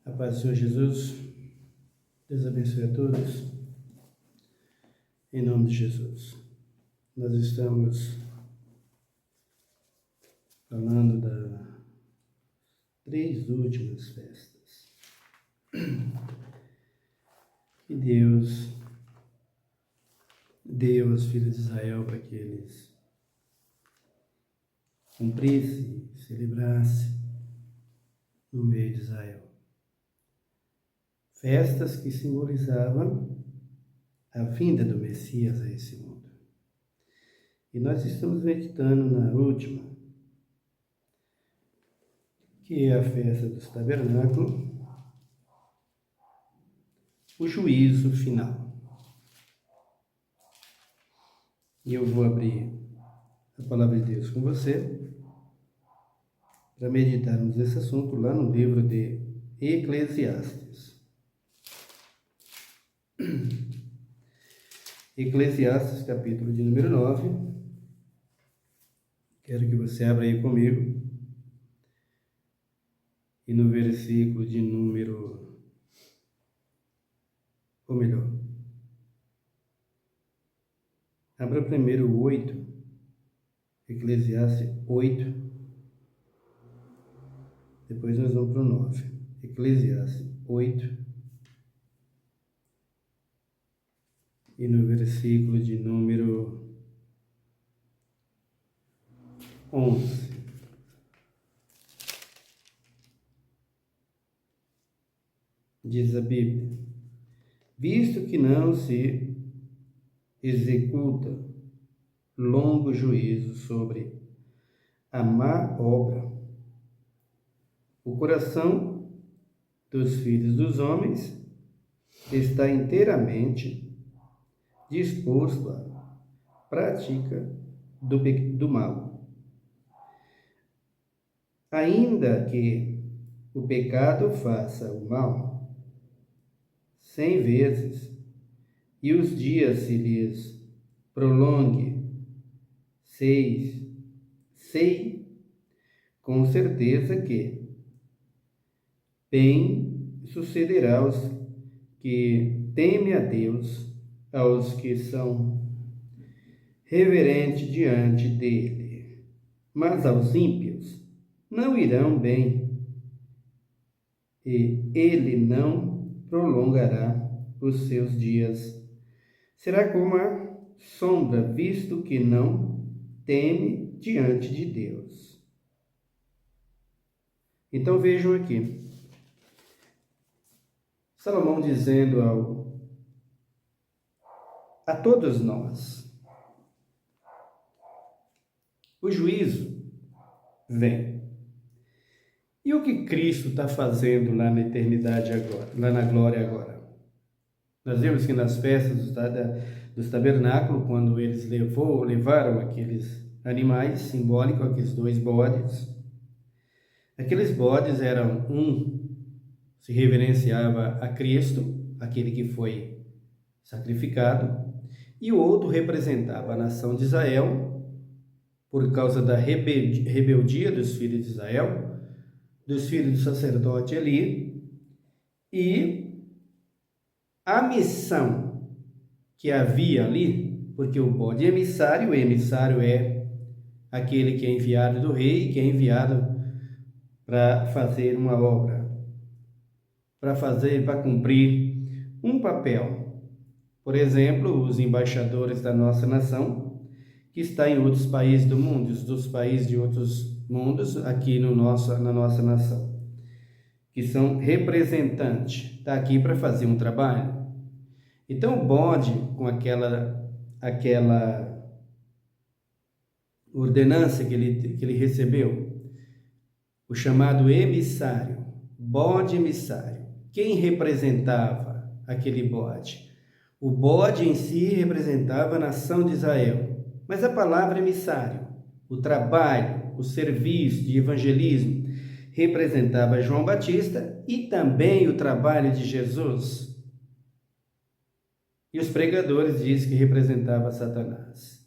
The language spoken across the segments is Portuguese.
A paz do Senhor Jesus, Deus abençoe a todos, em nome de Jesus. Nós estamos falando das 3 últimas festas que Deus deu aos filhos de Israel para que eles cumprissem, celebrassem no meio de Israel. Festas que simbolizavam a vinda do Messias a esse mundo. E nós estamos meditando na última, que é a festa dos tabernáculos, o juízo final. E eu vou abrir a palavra de Deus com você para meditarmos esse assunto lá no livro de Eclesiastes. Eclesiastes, capítulo de número 9. Quero que você abra aí comigo. E no versículo de número... Ou melhor, abra primeiro o 8. Eclesiastes 8. Depois nós vamos para o 9. Eclesiastes 8. E no versículo de número 11. Diz a Bíblia: visto que não se executa longo juízo sobre a má obra, o coração dos filhos dos homens está inteiramente disposto à prática do mal. Ainda que o pecado faça o mal 100 vezes e os dias se lhes prolongue 6, sei com certeza que bem sucederá aos que temem a Deus, aos que são reverentes diante dele. Mas aos ímpios não irão bem, e ele não prolongará os seus dias. Será como a sombra, visto que não teme diante de Deus. Então vejam aqui, Salomão dizendo a todos nós: o juízo vem. E o que Cristo está fazendo lá na eternidade agora, lá na glória agora? Nós vemos que nas festas dos tabernáculos, quando eles levaram aqueles animais simbólicos, aqueles 2 bodes, aqueles bodes eram, se reverenciava a Cristo, aquele que foi sacrificado, e o outro representava a nação de Israel, por causa da rebeldia dos filhos de Israel, dos filhos do sacerdote Eli, e a missão que havia ali, porque o bode é emissário, o emissário é aquele que é enviado do rei, que é enviado para fazer uma obra, para cumprir um papel. Por exemplo, os embaixadores da nossa nação, que está em outros países do mundo, dos países de outros mundos, aqui na nossa nação, que são representantes, está aqui para fazer um trabalho. Então o bode, com aquela ordenança que ele recebeu, o chamado emissário, bode emissário, quem representava aquele bode? O bode em si representava a nação de Israel, mas a palavra emissário, o trabalho, o serviço de evangelismo, representava João Batista e também o trabalho de Jesus. E os pregadores dizem que representava Satanás.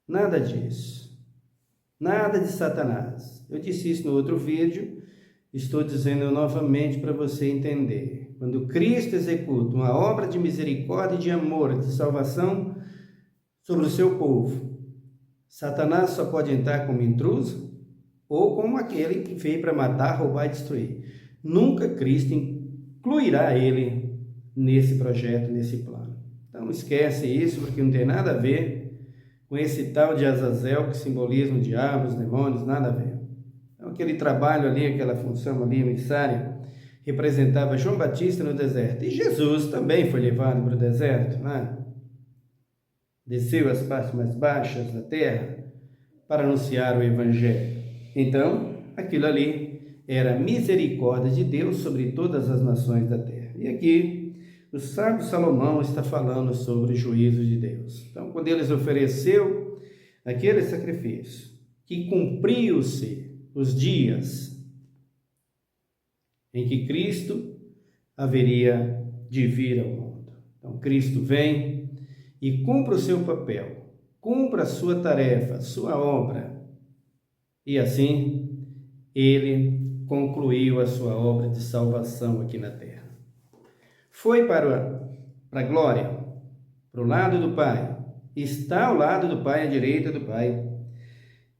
Nada disso. Nada de Satanás. Eu disse isso no outro vídeo estou dizendo novamente para você entender. Quando Cristo executa uma obra de misericórdia e de amor, de salvação sobre o seu povo, Satanás só pode entrar como intruso ou como aquele que veio para matar, roubar e destruir. Nunca Cristo incluirá ele nesse projeto, nesse plano. Então esquece isso, porque não tem nada a ver com esse tal de Azazel, que simboliza o diabo, os demônios, nada a ver. Então aquele trabalho ali, aquela função ali emissária, representava João Batista no deserto. E Jesus também foi levado para o deserto, né? Desceu às partes mais baixas da terra para anunciar o Evangelho. Então, aquilo ali era a misericórdia de Deus sobre todas as nações da terra. E aqui, o sábio Salomão está falando sobre o juízo de Deus. Então, quando eles ofereceu aquele sacrifício, que cumpriu-se os dias em que Cristo haveria de vir ao mundo. Então, Cristo vem e cumpre o seu papel, cumpra a sua tarefa, a sua obra. E assim, ele concluiu a sua obra de salvação aqui na terra. Foi para a glória, para o lado do Pai, está ao lado do Pai, à direita do Pai,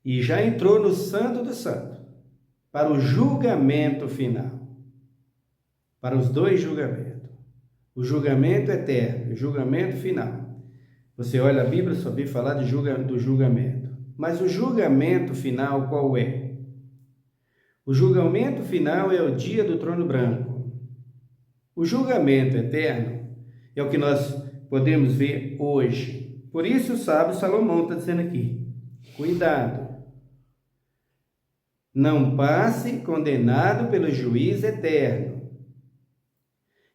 e já entrou no Santo do Santo, para o julgamento final, para os dois julgamentos, o julgamento eterno, o julgamento final. Você olha a Bíblia, só vê falar do julgamento. Mas o julgamento final qual é? O julgamento final é o dia do trono branco. O julgamento eterno é o que nós podemos ver hoje. Por isso o sábio Salomão está dizendo aqui, cuidado, não passe condenado pelo juiz eterno.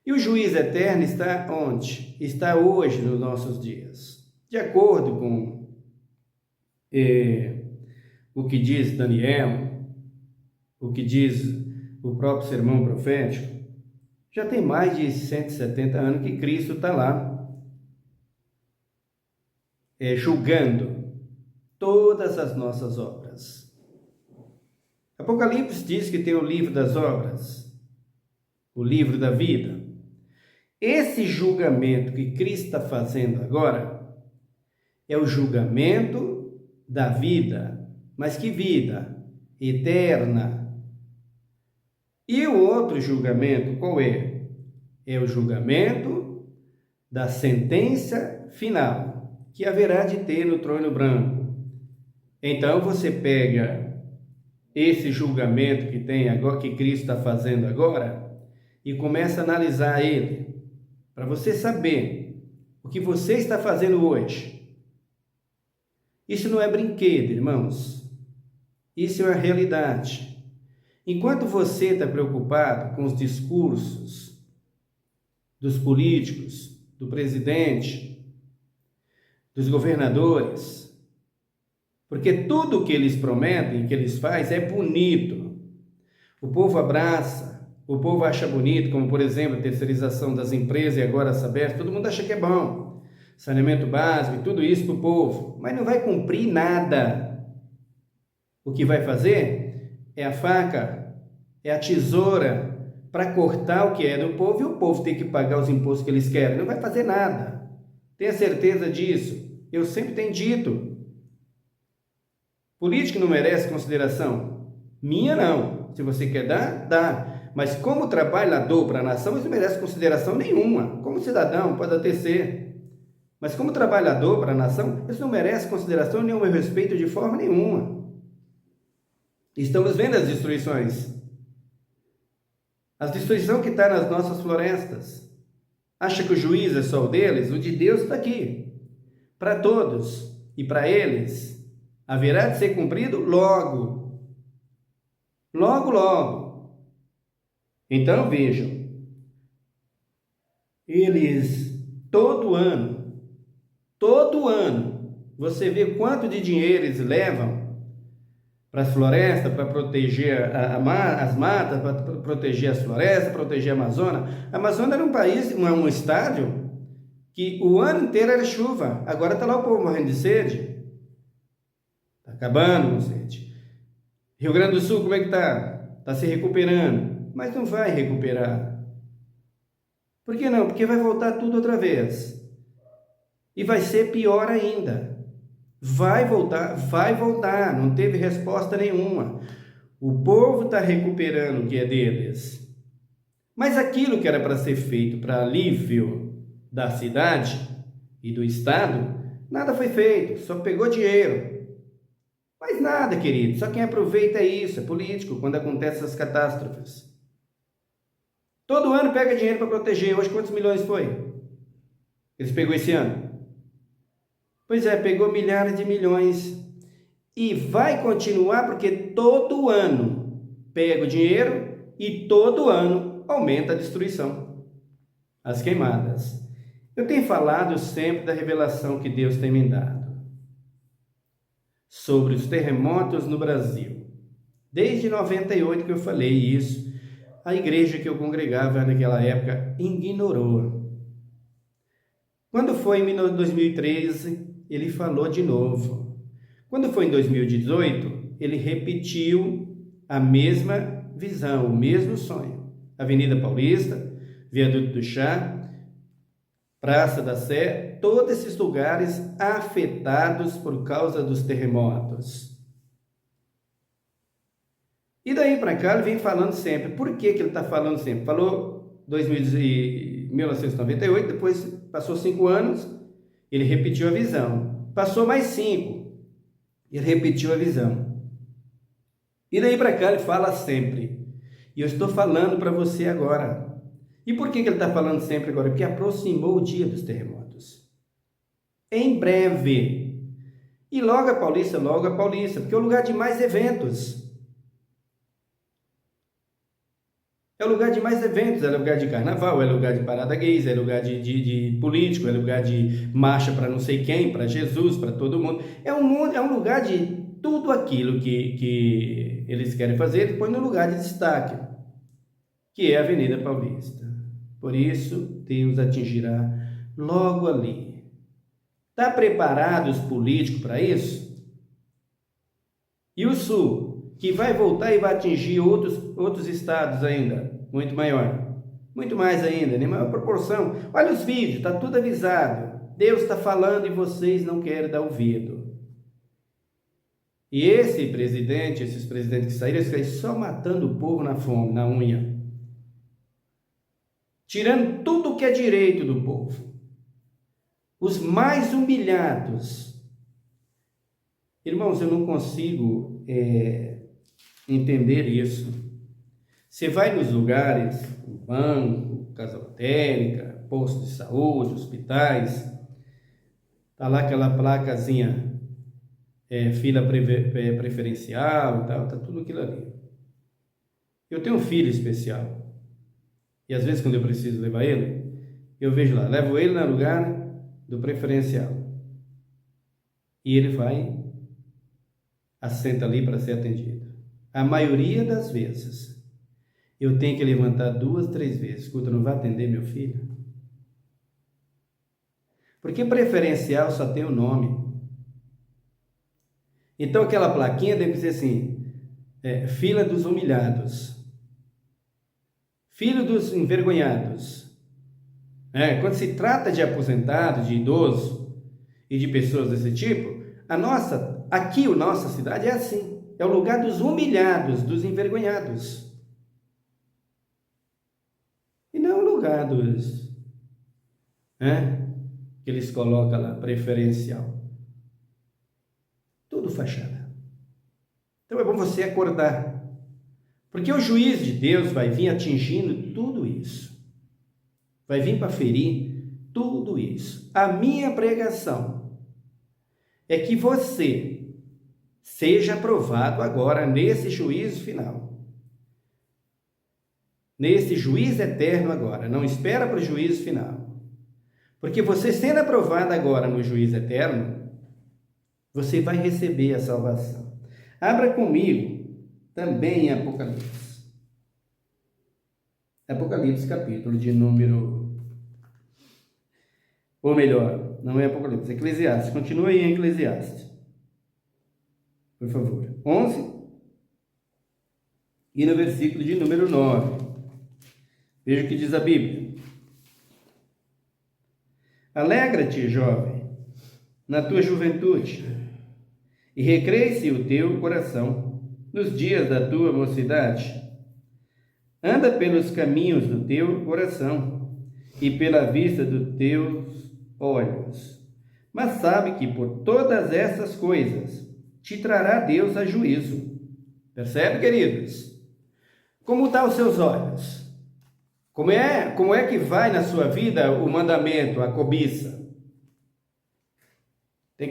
E o juiz eterno está onde? Está hoje nos nossos dias. De acordo com o que diz Daniel, o que diz o próprio sermão profético, já tem mais de 170 anos que Cristo está lá, julgando todas as nossas obras. Apocalipse diz que tem o livro das obras, o livro da vida. Esse julgamento que Cristo está fazendo agora é o julgamento da vida. Mas que vida? Eterna. E o outro julgamento, qual é? É o julgamento da sentença final, que haverá de ter no trono branco. Então você pega esse julgamento que tem agora, que Cristo está fazendo agora, e começa a analisar ele, para você saber o que você está fazendo hoje. Isso não é brinquedo, irmãos. Isso é a realidade. Enquanto você está preocupado com os discursos dos políticos, do presidente, dos governadores, porque tudo o que eles prometem, que eles fazem, é bonito. O povo abraça. O povo acha bonito, como por exemplo a terceirização das empresas e agora a Sabesp, todo mundo acha que é bom, saneamento básico e tudo isso para o povo, mas não vai cumprir nada. O que vai fazer é a faca, é a tesoura para cortar o que é do povo e o povo tem que pagar os impostos que eles querem, não vai fazer nada. Tenha certeza disso. Eu sempre tenho dito, político não merece consideração? Minha não. Se você quer dar, dá. Mas como trabalhador para a nação, isso não merece consideração nenhuma. Como cidadão, pode até ser. Mas como trabalhador para a nação, isso não merece consideração nenhuma e respeito de forma nenhuma. Estamos vendo as destruições. A destruição que está nas nossas florestas. Acha que o juízo é só o deles? O de Deus está aqui. Para todos. E para eles, haverá de ser cumprido logo. Logo, logo. Então vejam, eles todo ano, você vê quanto de dinheiro eles levam para as florestas, para proteger as matas, para proteger as florestas, proteger a Amazônia. A Amazônia era um país, um estádio, que o ano inteiro era chuva, agora está lá o povo morrendo de sede, está acabando com sede. Rio Grande do Sul, como é que está? está se recuperando, mas não vai recuperar. Por que não? Porque vai voltar tudo outra vez. E vai ser pior ainda. Vai voltar, não teve resposta nenhuma. O povo está recuperando o que é deles. Mas aquilo que era para ser feito para alívio da cidade e do estado, nada foi feito, só pegou dinheiro. Mas nada, querido, só quem aproveita é isso, é político, quando acontecem essas catástrofes. Todo ano pega dinheiro para proteger, hoje quantos milhões foi? Eles pegou esse ano? Pois é, pegou milhares de milhões e vai continuar porque todo ano pega o dinheiro e todo ano aumenta a destruição, as queimadas. Eu tenho falado sempre da revelação que Deus tem me dado sobre os terremotos no Brasil. Desde 98 que eu falei isso, a igreja que eu congregava naquela época ignorou. Quando foi em 2013, ele falou de novo. Quando foi em 2018, ele repetiu a mesma visão, o mesmo sonho. Avenida Paulista, Viaduto do Chá, Praça da Sé, todos esses lugares afetados por causa dos terremotos. E daí para cá ele vem falando sempre. Por que ele está falando sempre? Falou 1998, depois passou 5 anos, ele repetiu a visão. Passou mais 5, ele repetiu a visão. E daí para cá ele fala sempre. E eu estou falando para você agora. E por que ele está falando sempre agora? Porque aproximou o dia dos terremotos. Em breve. E logo a Paulista, porque é o lugar de mais eventos. É o lugar de mais eventos, é lugar de carnaval, é lugar de parada gays, é lugar de político, é lugar de marcha para não sei quem, para Jesus, para todo mundo. É um lugar de tudo aquilo que eles querem fazer, eles põem no lugar de destaque, que é a Avenida Paulista. Por isso, Deus atingirá logo ali. Está preparado os políticos para isso? E o Sul, que vai voltar e vai atingir outros estados ainda, muito maior, muito mais ainda, em maior proporção. Olha os vídeos, está tudo avisado. Deus está falando e vocês não querem dar ouvido. E esses presidentes que saíram, eles ficam só matando o povo na fome, na unha. Tirando tudo o que é direito do povo. Os mais humilhados. Irmãos, eu não consigo entender isso. Você vai nos lugares, banco, casa lotérica, posto de saúde, hospitais, tá lá aquela placazinha, fila preferencial e tal, tá tudo aquilo ali. Eu tenho um filho especial. E às vezes quando eu preciso levar ele, eu vejo lá, levo ele no lugar do preferencial. E ele vai, assenta ali para ser atendido. A maioria das vezes, eu tenho que levantar 2, 3 vezes. Escuta, não vai atender meu filho? Porque preferencial só tem o nome. Então aquela plaquinha deve dizer assim, fila dos humilhados. Filho dos envergonhados. Quando se trata de aposentados, de idosos e de pessoas desse tipo, a nossa cidade é assim. É o lugar dos humilhados, dos envergonhados. E não o lugar dos... que eles colocam lá, preferencial. Tudo fachada. Então é bom você acordar. Porque o juiz de Deus vai vir atingindo tudo isso. Vai vir para ferir tudo isso. A minha pregação é que você seja aprovado agora nesse juízo final. Nesse juízo eterno agora. Não espera para o juízo final. Porque você sendo aprovado agora no juízo eterno, você vai receber a salvação. Abra comigo também em Apocalipse. Apocalipse, capítulo de número... Ou melhor, não é Apocalipse, é Eclesiastes. Continua aí em Eclesiastes. Por favor. 11 E no versículo de número 9, veja o que diz a Bíblia. Alegra-te, jovem, na tua juventude, e recreie-se o teu coração nos dias da tua mocidade. Anda pelos caminhos do teu coração e pela vista dos teus olhos. Mas sabe que por todas essas coisas te trará Deus a juízo. Percebe, queridos? Como estão os seus olhos? Como é que vai na sua vida o mandamento, a cobiça? Tem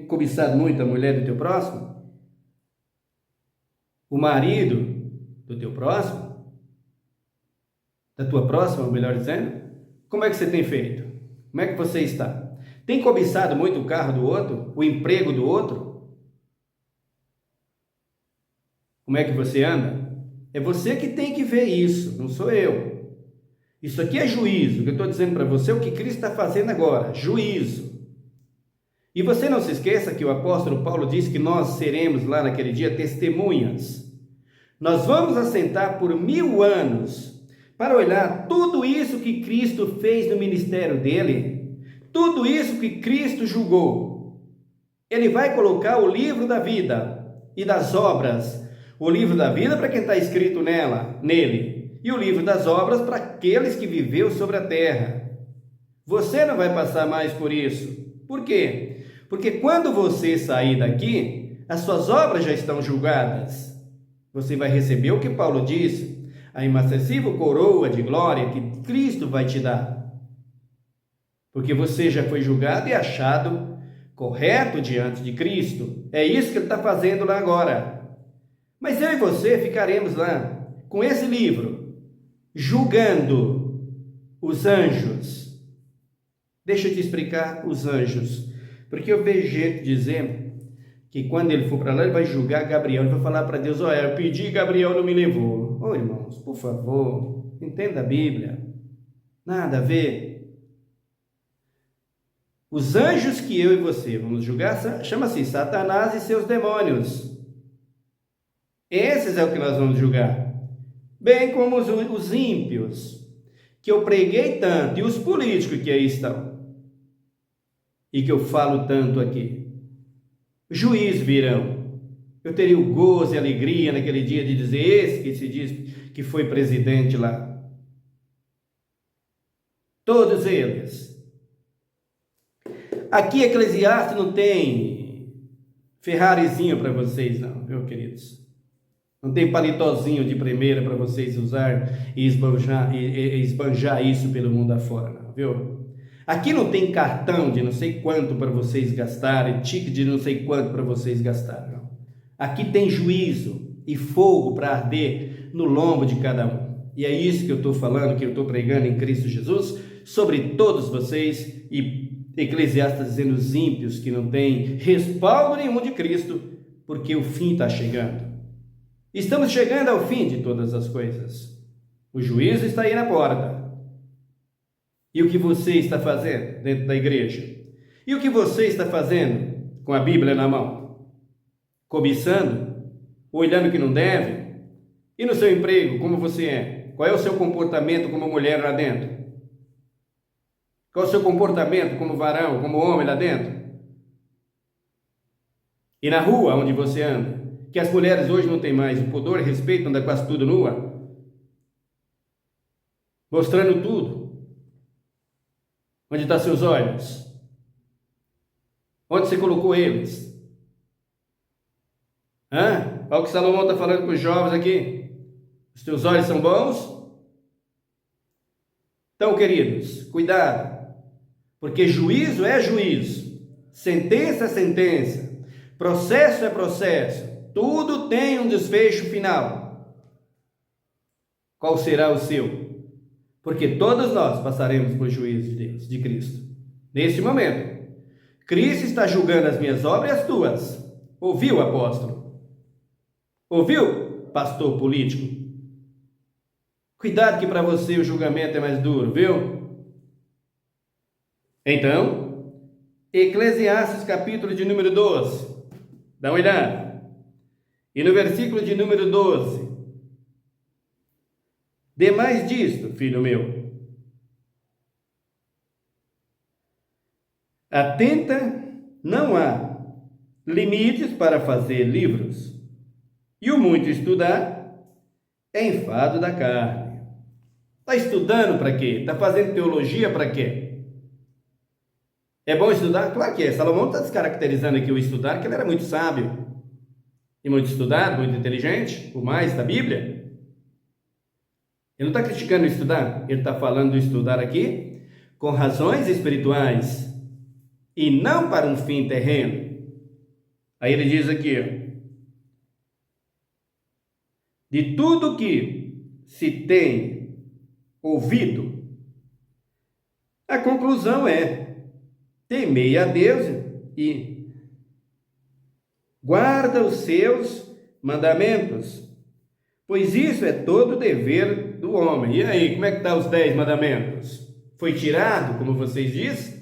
cobiçado muito a mulher do teu próximo? O marido do teu próximo? Da tua próxima, melhor dizendo? Como é que você tem feito? Como é que você está? Tem cobiçado muito o carro do outro? O emprego do outro? Como é que você anda? É você que tem que ver isso, não sou eu. Isso aqui é juízo. O que eu estou dizendo para você é o que Cristo está fazendo agora. Juízo. E você não se esqueça que o apóstolo Paulo disse que nós seremos lá naquele dia testemunhas. Nós vamos assentar por 1000 anos para olhar tudo isso que Cristo fez no ministério dele, tudo isso que Cristo julgou. Ele vai colocar o livro da vida e das obras. O livro da vida para quem está escrito nele, e o livro das obras para aqueles que viveu sobre a terra. Você não vai passar mais por isso. Por quê? Porque quando você sair daqui, as suas obras já estão julgadas. Você vai receber o que Paulo disse, a inacessível coroa de glória que Cristo vai te dar. Porque você já foi julgado e achado correto diante de Cristo. É isso que ele está fazendo lá agora. Mas eu e você ficaremos lá com esse livro, julgando os anjos. Deixa eu te explicar os anjos. Porque eu vejo gente dizendo que quando ele for para lá, ele vai julgar Gabriel. Ele vai falar para Deus, olha, eu pedi, Gabriel não me levou. Ô irmãos, por favor, entenda a Bíblia. Nada a ver. Os anjos que eu e você vamos julgar, chama-se Satanás e seus demônios. Esses é o que nós vamos julgar. Bem como os ímpios, que eu preguei tanto, e os políticos que aí estão, e que eu falo tanto aqui. Juízes virão. Eu teria o gozo e alegria naquele dia de dizer, esse que se diz que foi presidente lá. Todos eles. Aqui Eclesiastes não tem Ferrarizinho para vocês não, viu, queridos? Não tem palitozinho de primeira para vocês usar e esbanjar isso pelo mundo afora, não, viu? Aqui não tem cartão de não sei quanto para vocês gastarem, ticket de não sei quanto para vocês gastarem, não. Aqui tem juízo e fogo para arder no lombo de cada um. E é isso que eu estou falando, que eu estou pregando em Cristo Jesus, sobre todos vocês, e Eclesiastes dizendo os ímpios que não têm respaldo nenhum de Cristo, porque o fim está chegando. Estamos chegando ao fim de todas as coisas. O juízo está aí na porta. E o que você está fazendo dentro da igreja? E o que você está fazendo com a Bíblia na mão? Cobiçando? Olhando que não deve? E no seu emprego, como você é? Qual é o seu comportamento como mulher lá dentro? Qual é o seu comportamento como varão, como homem lá dentro? E na rua onde você anda? Que as mulheres hoje não têm mais o pudor e respeito, andam quase tudo nua, mostrando tudo. Onde estão seus olhos? Onde você colocou eles? Olha o que Salomão está falando com os jovens aqui. Os teus olhos são bons? Então, queridos, cuidado, porque juízo é juízo, sentença é sentença, processo é processo. Tudo tem um desfecho final. Qual será o seu? Porque todos nós passaremos por juízo de Deus, de Cristo. Neste momento, Cristo está julgando as minhas obras e as tuas. Ouviu, apóstolo? Ouviu, pastor político? Cuidado que para você o julgamento é mais duro, viu? Então, Eclesiastes capítulo de número 12. Dá uma olhada. E no versículo de número 12, Demais disto, filho meu, atenta, não há limites para fazer livros, e o muito estudar é enfado da carne. Está estudando para quê? Está fazendo teologia para quê? É bom estudar? Claro que é. Salomão está descaracterizando aqui o estudar, que ele era muito sábio, e muito estudado, muito inteligente, o mais da Bíblia. Ele não está criticando o estudar, ele está falando do estudar aqui com razões espirituais e não para um fim terreno. Aí ele diz aqui, ó, de tudo que se tem ouvido, a conclusão é: temei a Deus e guarda os seus mandamentos, pois isso é todo o dever do homem. E aí, como é que está os 10 mandamentos? Foi tirado, como vocês dizem?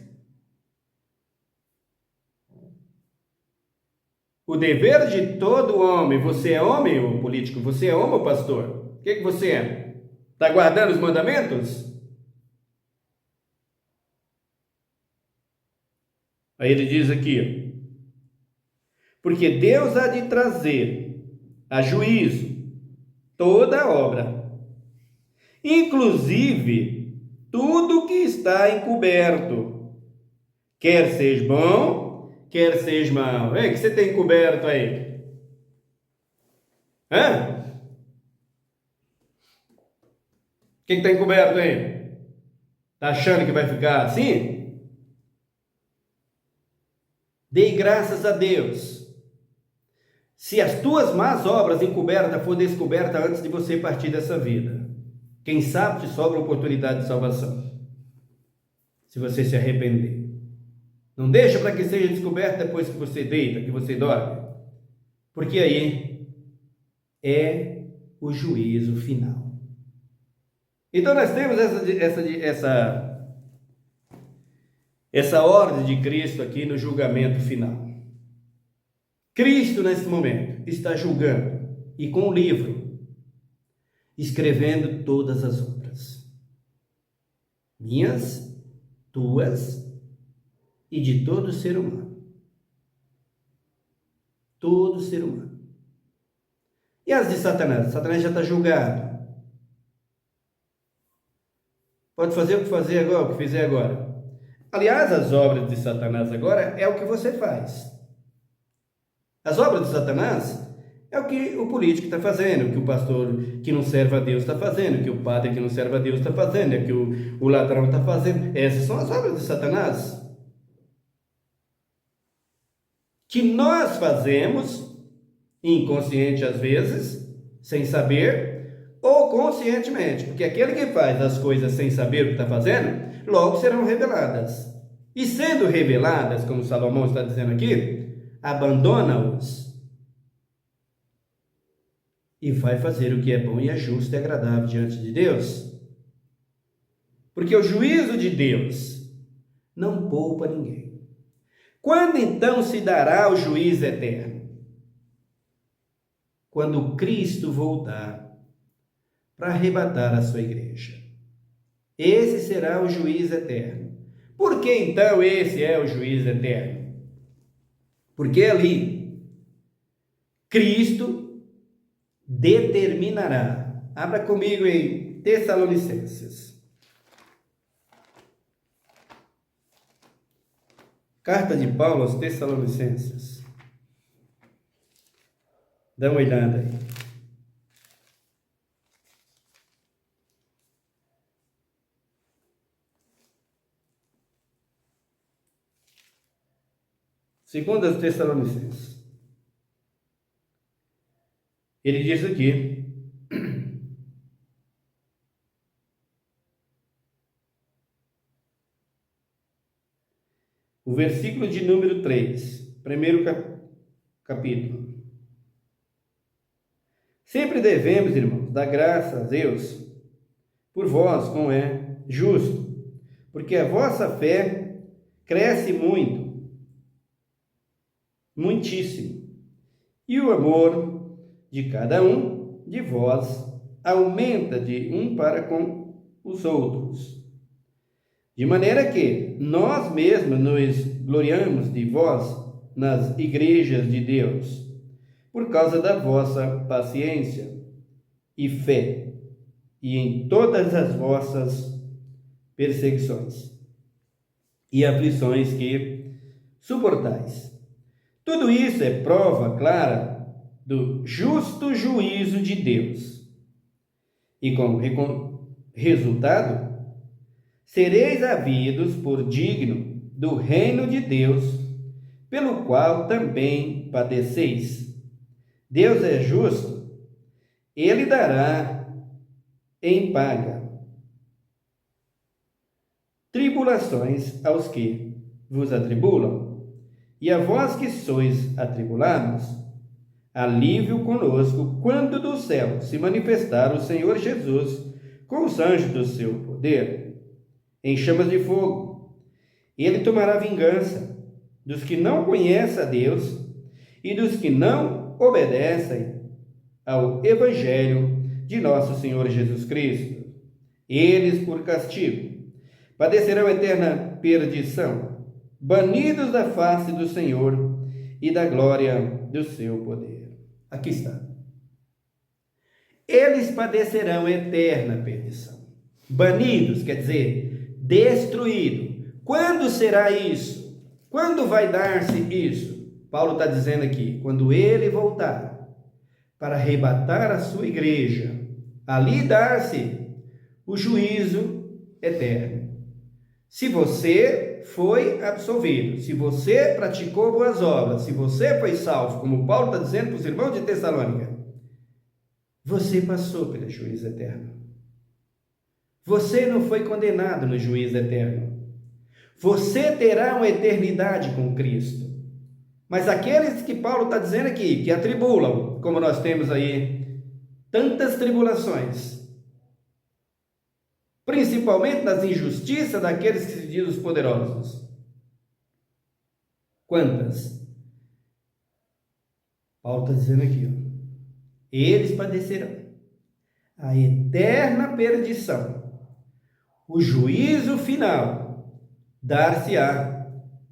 O dever de todo homem. Você é homem ou político? Você é homem ou pastor? O que você é? Está guardando os mandamentos? Aí ele diz aqui, porque Deus há de trazer a juízo toda a obra, inclusive tudo que está encoberto, quer seja bom, quer seja mal. O que você tem encoberto aí? Hã? O que está encoberto aí? Está achando que vai ficar assim? Dei graças a Deus se as tuas más obras encobertas for descoberta antes de você partir dessa vida. Quem sabe te sobra oportunidade de salvação, se você se arrepender. Não deixa para que seja descoberto depois que você deita, que você dorme, porque aí é o juízo final. Então nós temos essa ordem de Cristo aqui no julgamento final. Cristo, nesse momento, está julgando e com o livro, escrevendo todas as obras, minhas, tuas e de todo ser humano. Todo ser humano. E as de Satanás? Satanás já está julgado. Pode fazer o que fazer agora, o que fizer agora. Aliás, as obras de Satanás agora é o que você faz. As obras de Satanás é o que o político está fazendo, o que o pastor que não serve a Deus está fazendo, o que o padre que não serve a Deus está fazendo, o que o ladrão está fazendo. Essas são as obras de Satanás, que nós fazemos, inconsciente às vezes, sem saber, ou conscientemente, porque aquele que faz as coisas sem saber o que está fazendo, logo serão reveladas. E sendo reveladas, como Salomão está dizendo aqui, abandona-os e vai fazer o que é bom e é justo e agradável diante de Deus. Porque o juízo de Deus não poupa ninguém. Quando então se dará o juízo eterno? Quando Cristo voltar para arrebatar a sua igreja. Esse será o juízo eterno. Por que então esse é o juízo eterno? Porque ali Cristo determinará. Abra comigo em Tessalonicenses. Carta de Paulo aos Tessalonicenses. Dá uma olhada aí. Segundo as Tessalonicenses. Ele diz aqui: o versículo de número 3, primeiro capítulo. Sempre devemos, irmãos, dar graças a Deus por vós, como é justo, porque a vossa fé cresce muito, muitíssimo, e o amor de cada um de vós aumenta de um para com os outros. De maneira que nós mesmos nos gloriamos de vós nas igrejas de Deus, por causa da vossa paciência e fé, e em todas as vossas perseguições e aflições que suportais. Tudo isso é prova clara do justo juízo de Deus. E como resultado, sereis havidos por digno do reino de Deus, pelo qual também padeceis. Deus é justo, ele dará em paga tribulações aos que vos atribulam, e a vós que sois atribulados, alívio conosco, quando do céu se manifestar o Senhor Jesus com os anjos do seu poder, em chamas de fogo. Ele tomará vingança dos que não conhecem a Deus e dos que não obedecem ao Evangelho de nosso Senhor Jesus Cristo. Eles, por castigo, padecerão eterna perdição, banidos da face do Senhor e da glória do seu poder. Aqui está. Eles padecerão eterna perdição. Banidos, quer dizer, destruído. Quando será isso? Quando vai dar-se isso? Paulo está dizendo aqui, quando ele voltar para arrebatar a sua igreja, ali dar-se o juízo eterno. Se você foi absolvido, se você praticou boas obras, se você foi salvo, como Paulo está dizendo para os irmãos de Tessalônica, você passou pelo juízo eterno. Você não foi condenado no juízo eterno. Você terá uma eternidade com Cristo. Mas aqueles que Paulo está dizendo aqui, que atribulam, como nós temos aí tantas tribulações, principalmente nas injustiças daqueles que se dizem os poderosos. Quantas? Paulo está dizendo aqui, ó, eles padecerão a eterna perdição, o juízo final dar-se-á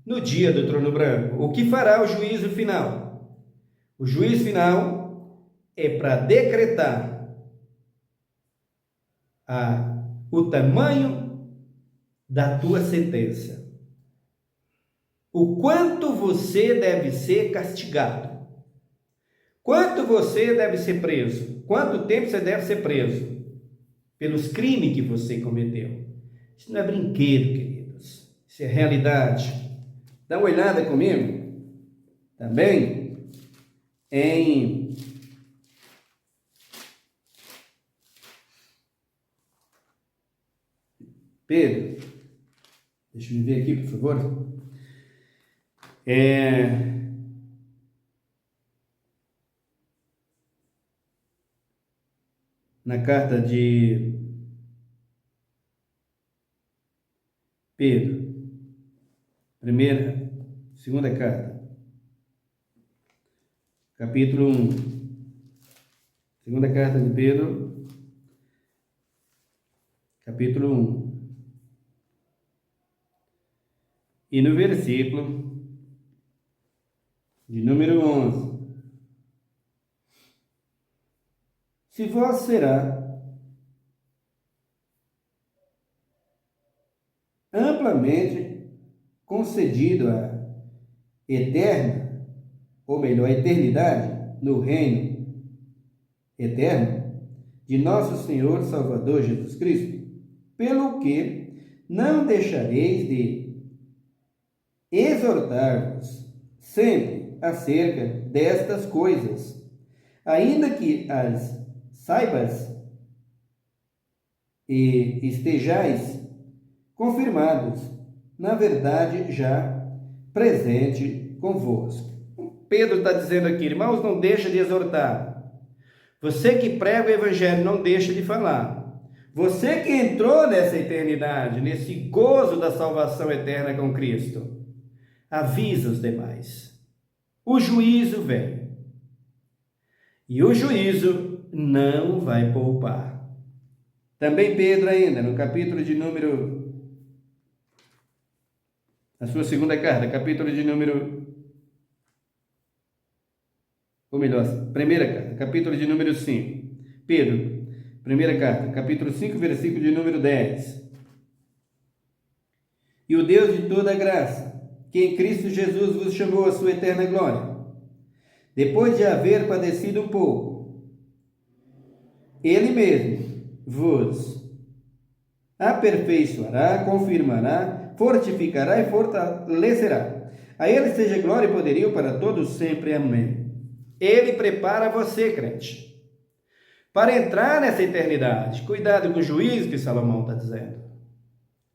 no dia do trono branco. O que fará o juízo final? O juízo final é para decretar o tamanho da tua sentença. O quanto você deve ser castigado. Quanto você deve ser preso. Quanto tempo você deve ser preso pelos crimes que você cometeu. Isso não é brinquedo, queridos. Isso é realidade. Dá uma olhada comigo também em Pedro. Deixa eu ver aqui, por favor. Na carta de Pedro, segunda carta, capítulo 1, segunda carta de Pedro, capítulo 1, e no versículo de número 11, se vós será amplamente concedido a eterna, ou melhor, a eternidade no reino eterno de nosso Senhor Salvador Jesus Cristo, pelo que não deixareis de exortar-vos sempre acerca destas coisas, ainda que as saibas e estejais confirmados na verdade já presente convosco. Pedro está dizendo aqui, irmãos, não deixa de exortar. Você que prega o evangelho, não deixa de falar. Você que entrou nessa eternidade, nesse gozo da salvação eterna com Cristo, avisa os demais. O juízo vem. E o juízo não vai poupar. Também Pedro ainda, no capítulo de número... a sua segunda carta, capítulo de número... ou melhor, primeira carta, capítulo de número 5. Pedro, primeira carta, capítulo 5, versículo de número 10. E o Deus de toda graça, que em Cristo Jesus vos chamou à sua eterna glória, depois de haver padecido um pouco, Ele mesmo vos aperfeiçoará, confirmará, fortificará e fortalecerá. A Ele seja glória e poderio para todos sempre. Amém. Ele prepara você, crente, para entrar nessa eternidade. Cuidado com o juízo que Salomão está dizendo.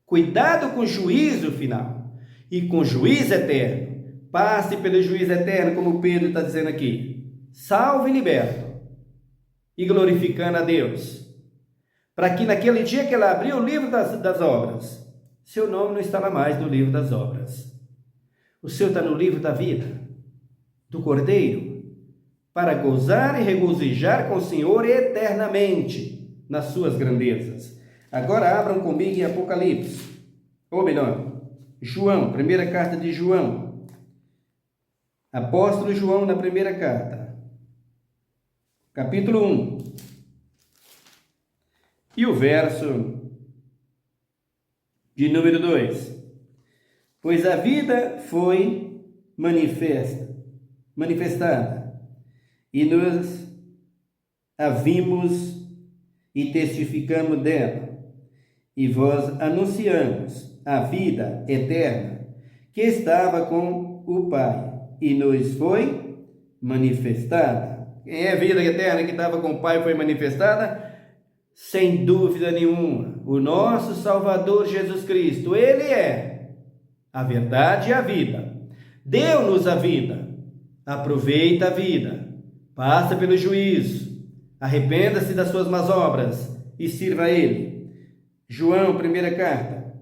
Cuidado com o juízo final e com o juízo eterno. Passe pelo juízo eterno, como Pedro está dizendo aqui. Salvo e liberto. E glorificando a Deus. Para que naquele dia que ela abriu o livro das obras, seu nome não está lá mais no livro das obras. O seu está no livro da vida, do Cordeiro, para gozar e regozijar com o Senhor eternamente nas suas grandezas. Agora abram comigo em Apocalipse, ou melhor, João, primeira carta de João. Apóstolo João na primeira carta, capítulo 1. E o verso de número 2. Pois a vida foi manifestada, e nós a vimos e testificamos dela, e vós anunciamos a vida eterna que estava com o Pai, e nos foi manifestada. Quem é a vida eterna que estava com o Pai foi manifestada? Sem dúvida nenhuma, o nosso Salvador Jesus Cristo. Ele é a verdade e a vida. Deu-nos a vida. Aproveita a vida. Passa pelo juízo. Arrependa-se das suas más obras e sirva a Ele. João, primeira carta.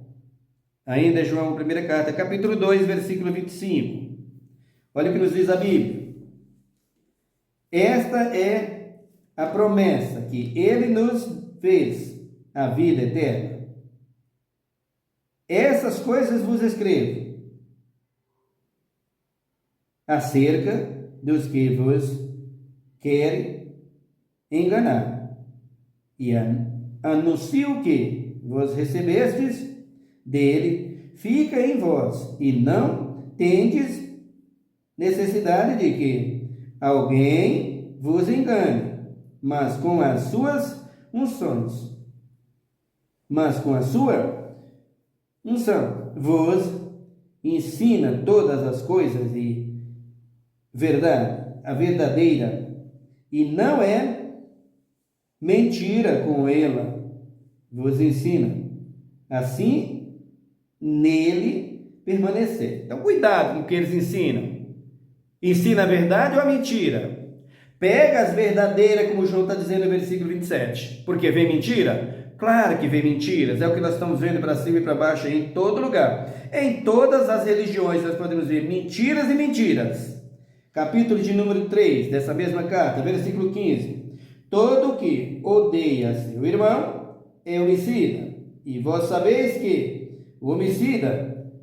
Ainda João, primeira carta, capítulo 2, versículo 25. Olha o que nos diz a Bíblia. Esta é a promessa que Ele nos fez, a vida eterna. Essas coisas vos escrevo acerca dos que vos querem enganar, e anuncio que vos recebestes dele, fica em vós, e não tendes necessidade de que alguém vos engane, mas com as suas unções, vos ensina todas as coisas e a verdadeira, e não é mentira com ela, vos ensina, assim nele permanecer. Então cuidado com o que eles ensinam. Ensina a verdade ou a mentira? Pega as verdadeiras, como João está dizendo no versículo 27. Porque vem mentira? Claro que vem mentiras. É o que nós estamos vendo para cima e para baixo em todo lugar. Em todas as religiões nós podemos ver mentiras e mentiras. Capítulo de número 3 dessa mesma carta, versículo 15. Todo que odeia seu irmão é homicida. E vós sabeis que o homicida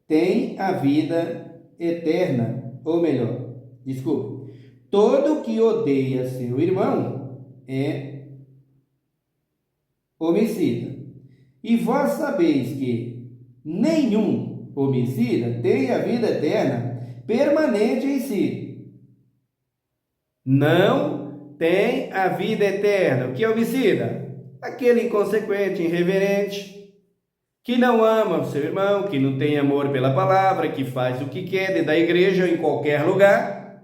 tem a vida eterna, ou melhor, todo que odeia seu irmão é homicida. E vós sabeis que nenhum homicida tem a vida eterna permanente em si. Não tem a vida eterna. O que é homicida? Aquele inconsequente, irreverente, que não ama o seu irmão, que não tem amor pela palavra, que faz o que quer dentro da igreja ou em qualquer lugar.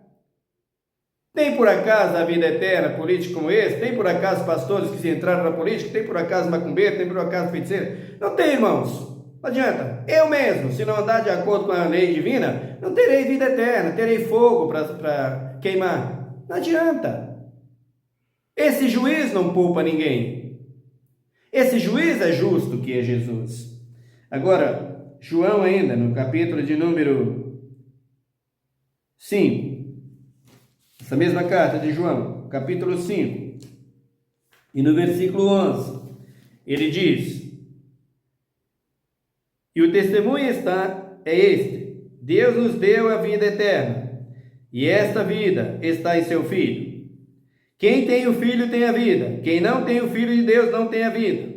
Tem por acaso a vida eterna político como esse? Tem por acaso pastores que se entraram na política? Tem por acaso macumbeiro? Tem por acaso feiticeiro? Não tem, irmãos. Não adianta. Eu mesmo, se não andar de acordo com a lei divina, não terei vida eterna, terei fogo para queimar. Não adianta. Esse juiz não poupa ninguém. Esse juiz é justo, que é Jesus. Agora, João ainda, no capítulo de número 5, essa mesma carta de João, capítulo 5, e no versículo 11, ele diz: e o testemunho é este: Deus nos deu a vida eterna, e esta vida está em seu Filho. Quem tem o Filho tem a vida, quem não tem o Filho de Deus não tem a vida.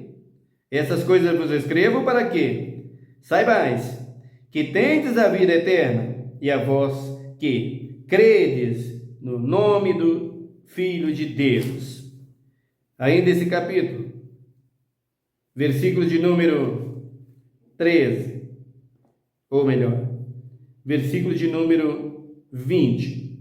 Essas coisas vos escrevo para que saibais que tendes a vida eterna, e a vós que credes no nome do Filho de Deus. Ainda esse capítulo, versículo de número 13, ou melhor, versículo de número 20.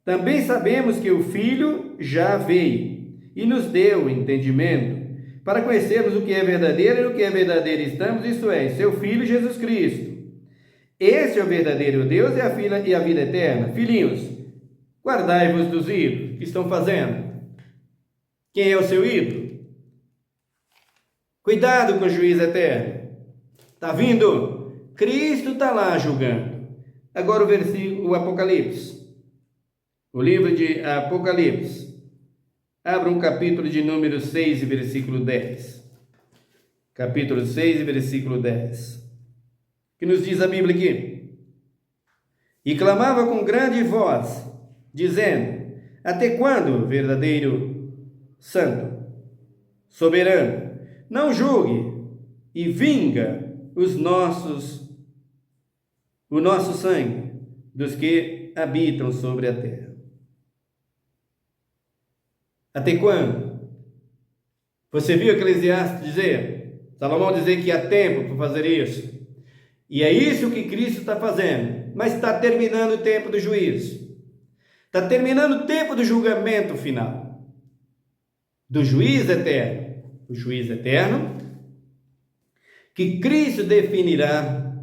Também sabemos que o Filho já veio e nos deu entendimento para conhecermos o que é verdadeiro e no que é verdadeiro estamos, isto é, em seu Filho Jesus Cristo. Este é o verdadeiro Deus e a vida eterna. Filhinhos, guardai-vos dos ídolos que estão fazendo. Quem é o seu ídolo? Cuidado com o juiz eterno. Está vindo? Cristo está lá julgando. Agora o Apocalipse. O livro de Apocalipse. Abra um capítulo de número 6 e versículo 10. Capítulo 6 e versículo 10. Que nos diz a Bíblia aqui: e clamava com grande voz, dizendo: até quando, verdadeiro santo, soberano, não julgue e vinga o nosso sangue dos que habitam sobre a terra? Até quando? Você viu Eclesiastes dizer, Salomão dizer que há tempo para fazer isso? E é isso que Cristo está fazendo. Mas está terminando o tempo do juízo. Está terminando o tempo do julgamento final. Do juiz eterno. O juiz eterno, que Cristo definirá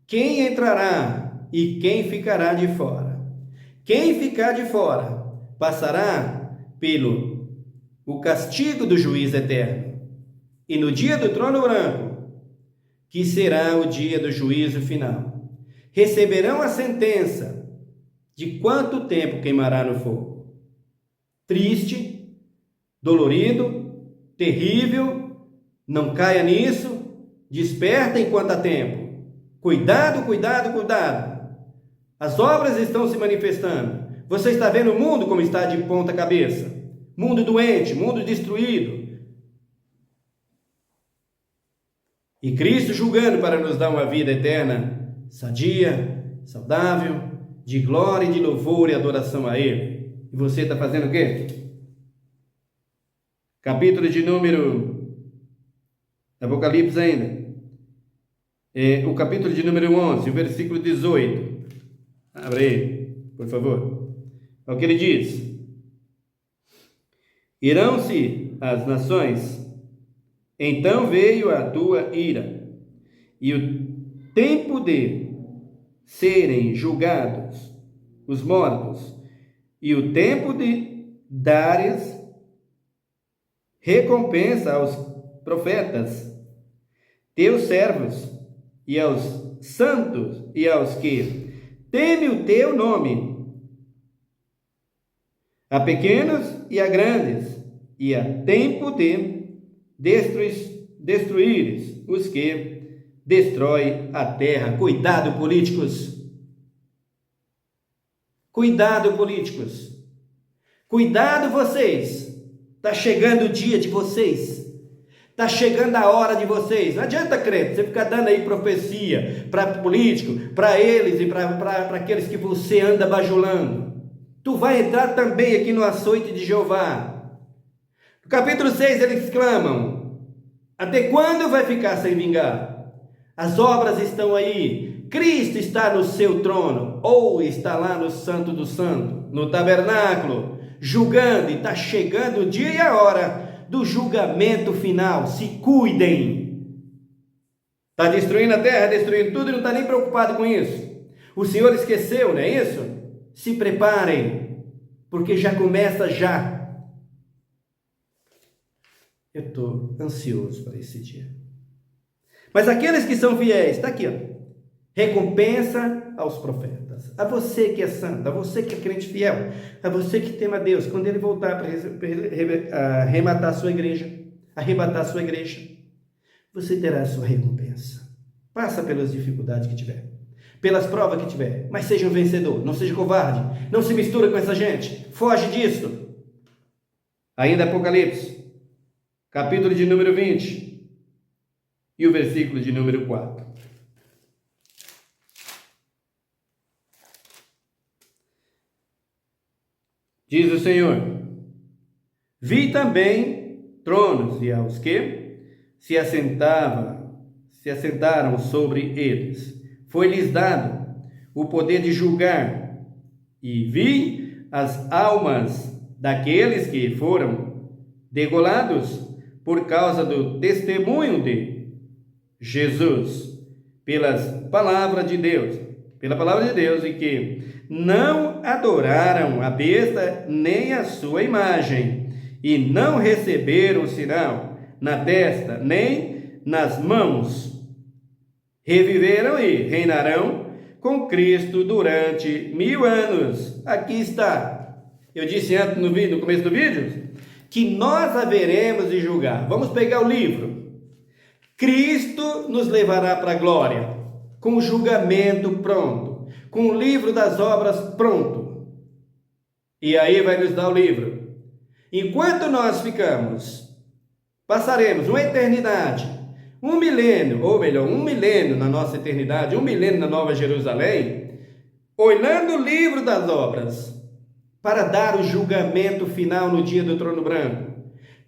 quem entrará e quem ficará de fora. Quem ficar de fora passará pelo o castigo do juiz eterno. E no dia do trono branco, que será o dia do juízo final, receberão a sentença de quanto tempo queimará no fogo. Triste, dolorido, terrível, não caia nisso, desperta enquanto há tempo. Cuidado, cuidado, cuidado. As obras estão se manifestando. Você está vendo o mundo como está de ponta cabeça. Mundo doente, mundo destruído. E Cristo julgando para nos dar uma vida eterna, sadia, saudável, de glória e de louvor e adoração a Ele. E você está fazendo o quê? Capítulo de número... Apocalipse ainda. O capítulo de número 11, o versículo 18. Abre aí, por favor. Olha o que ele diz. Irão-se as nações, então veio a tua ira, e o tempo de serem julgados os mortos, e o tempo de dares recompensa aos profetas, teus servos, e aos santos, e aos que temem o teu nome, a pequenos e a grandes, e a tempo de destruíres os que destrói a terra. Cuidado, políticos. Cuidado, políticos. Cuidado, vocês. Está chegando o dia de vocês. Está chegando a hora de vocês. Não adianta, crente, você ficar dando aí profecia para político, para eles e para aqueles que você anda bajulando. Tu vai entrar também aqui no açoite de Jeová. No capítulo 6 eles clamam: até quando vai ficar sem vingar? As obras estão aí. Cristo está no seu trono, ou está lá no Santo do Santo, no tabernáculo, julgando, e está chegando o dia e a hora do julgamento final. Se cuidem. Está destruindo a terra, destruindo tudo e não está nem preocupado com isso. O Senhor esqueceu, não é isso? Se preparem, porque já começa já. Eu estou ansioso para esse dia. Mas aqueles que são fiéis, está aqui, ó. Recompensa aos profetas, a você que é santo, a você que é crente fiel, a você que tema a Deus, quando ele voltar para arrematar a sua igreja, você terá a sua recompensa. Passa pelas dificuldades que tiver, pelas provas que tiver, mas seja um vencedor, não seja covarde, não se mistura com essa gente, foge disso. Ainda Apocalipse, capítulo de número 20 e o versículo de número 4. Diz o Senhor: vi também tronos e aos que se assentaram sobre eles. Foi-lhes dado o poder de julgar, e vi as almas daqueles que foram degolados por causa do testemunho de Jesus, pela palavra de Deus, e que não adoraram a besta nem a sua imagem, e não receberam o sinal na testa nem nas mãos. Reviveram e reinarão com Cristo durante 1000 anos. Aqui está. Eu disse antes no começo do vídeo que nós haveremos de julgar. Vamos pegar o livro. Cristo nos levará para a glória, com o julgamento pronto, com o livro das obras pronto. E aí vai nos dar o livro. Enquanto nós passaremos uma eternidade, um milênio na nossa eternidade, 1 milênio na Nova Jerusalém, olhando o livro das obras, para dar o julgamento final no dia do trono branco.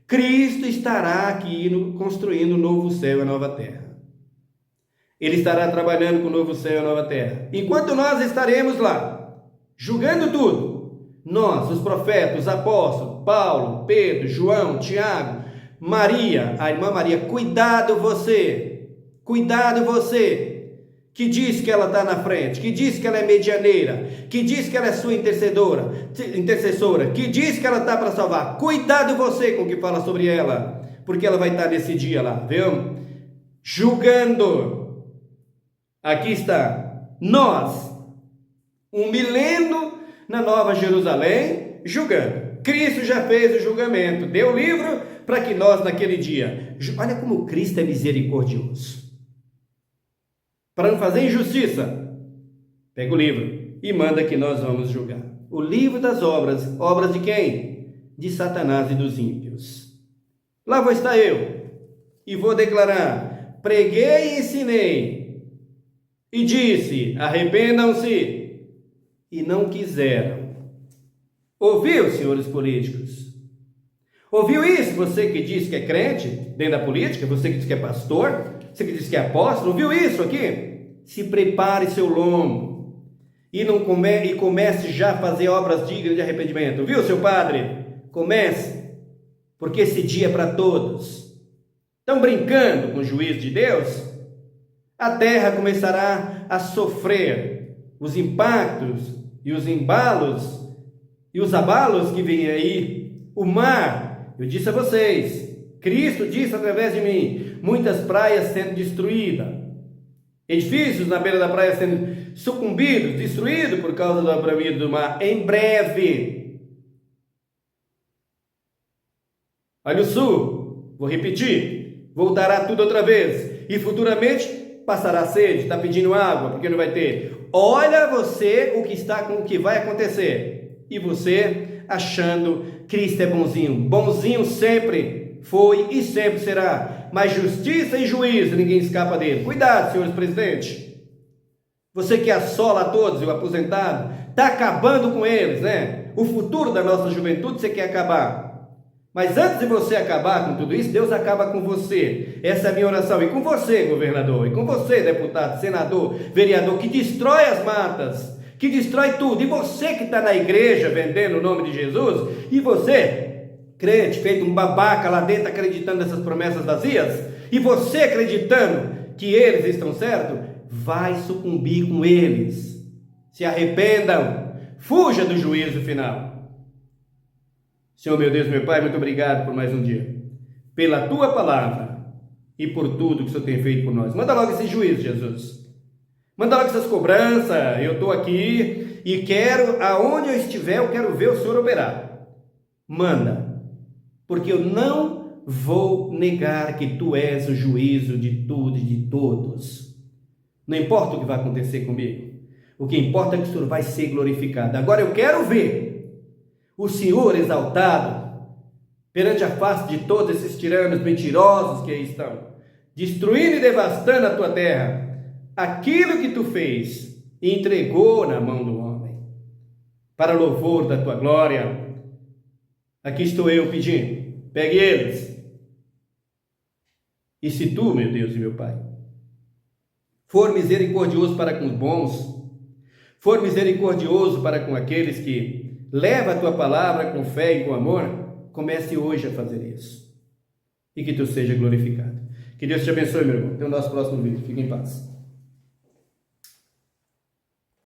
Cristo estará aqui construindo o novo céu e a nova terra. Ele estará trabalhando com o novo céu e a nova terra. Enquanto nós estaremos lá, julgando tudo, nós, os profetas, os apóstolos, Paulo, Pedro, João, Tiago, Maria, a irmã Maria, cuidado você, que diz que ela está na frente, que diz que ela é medianeira, que diz que ela é sua intercessora, que diz que ela está para salvar. Cuidado você com o que fala sobre ela, porque ela vai estar nesse dia lá, viu? Julgando. Aqui está, nós, 1 milênio na Nova Jerusalém, julgando. Cristo já fez o julgamento, deu o livro para que nós naquele dia, olha como Cristo é misericordioso. Para não fazer injustiça, pega o livro e manda que nós vamos julgar. O livro das obras de quem? De Satanás e dos ímpios. Lá vou estar eu e vou declarar: preguei e ensinei, e disse: arrependam-se, e não quiseram. Ouviu, senhores políticos? Ouviu isso? Você que diz que é crente dentro da política, você que diz que é pastor, você que diz que é apóstolo, ouviu isso aqui? Se prepare seu lombo e comece já a fazer obras dignas de arrependimento. Viu, seu padre? Comece, porque esse dia é para todos. Estão brincando com o juízo de Deus? A terra começará a sofrer os impactos e os embalos e os abalos que vêm aí. O mar, eu disse a vocês, Cristo disse através de mim, muitas praias sendo destruídas, edifícios na beira da praia sendo sucumbidos, destruídos por causa do abramento do mar. Em breve, olha o sul, vou repetir, voltará tudo outra vez, e futuramente passará sede, está pedindo água, porque não vai ter. Olha você o que vai acontecer, e você achando Cristo é bonzinho sempre foi e sempre será, mas justiça e juízo, ninguém escapa dele. Cuidado, senhores presidentes, você que assola a todos, o aposentado, está acabando com eles, né? O futuro da nossa juventude você quer acabar, mas antes de você acabar com tudo isso, Deus acaba com você. Essa é a minha oração, e com você, governador, e com você, deputado, senador, vereador, que destrói as matas, que destrói tudo, e você que está na igreja vendendo o nome de Jesus, e você, crente, feito um babaca lá dentro, acreditando nessas promessas vazias, e você acreditando que eles estão certos, vai sucumbir com eles. Se arrependam, fuja do juízo final. Senhor meu Deus, meu Pai, muito obrigado por mais um dia, pela Tua palavra e por tudo que o Senhor tem feito por nós. Manda logo esse juízo, Jesus. Manda logo essas cobranças, eu estou aqui e quero, aonde eu estiver, eu quero ver o Senhor operar. Manda, porque eu não vou negar que Tu és o juízo de tudo e de todos. Não importa o que vai acontecer comigo, o que importa é que o Senhor vai ser glorificado. Agora eu quero ver o Senhor exaltado perante a face de todos esses tiranos mentirosos que aí estão, destruindo e devastando a tua terra. Aquilo que tu fez e entregou na mão do homem, para louvor da tua glória. Aqui estou eu pedindo, pegue eles. E se tu, meu Deus e meu Pai, for misericordioso para com os bons, for misericordioso para com aqueles que levam a tua palavra com fé e com amor, comece hoje a fazer isso. E que tu seja glorificado. Que Deus te abençoe, meu irmão. Até o nosso próximo vídeo. Fique em paz.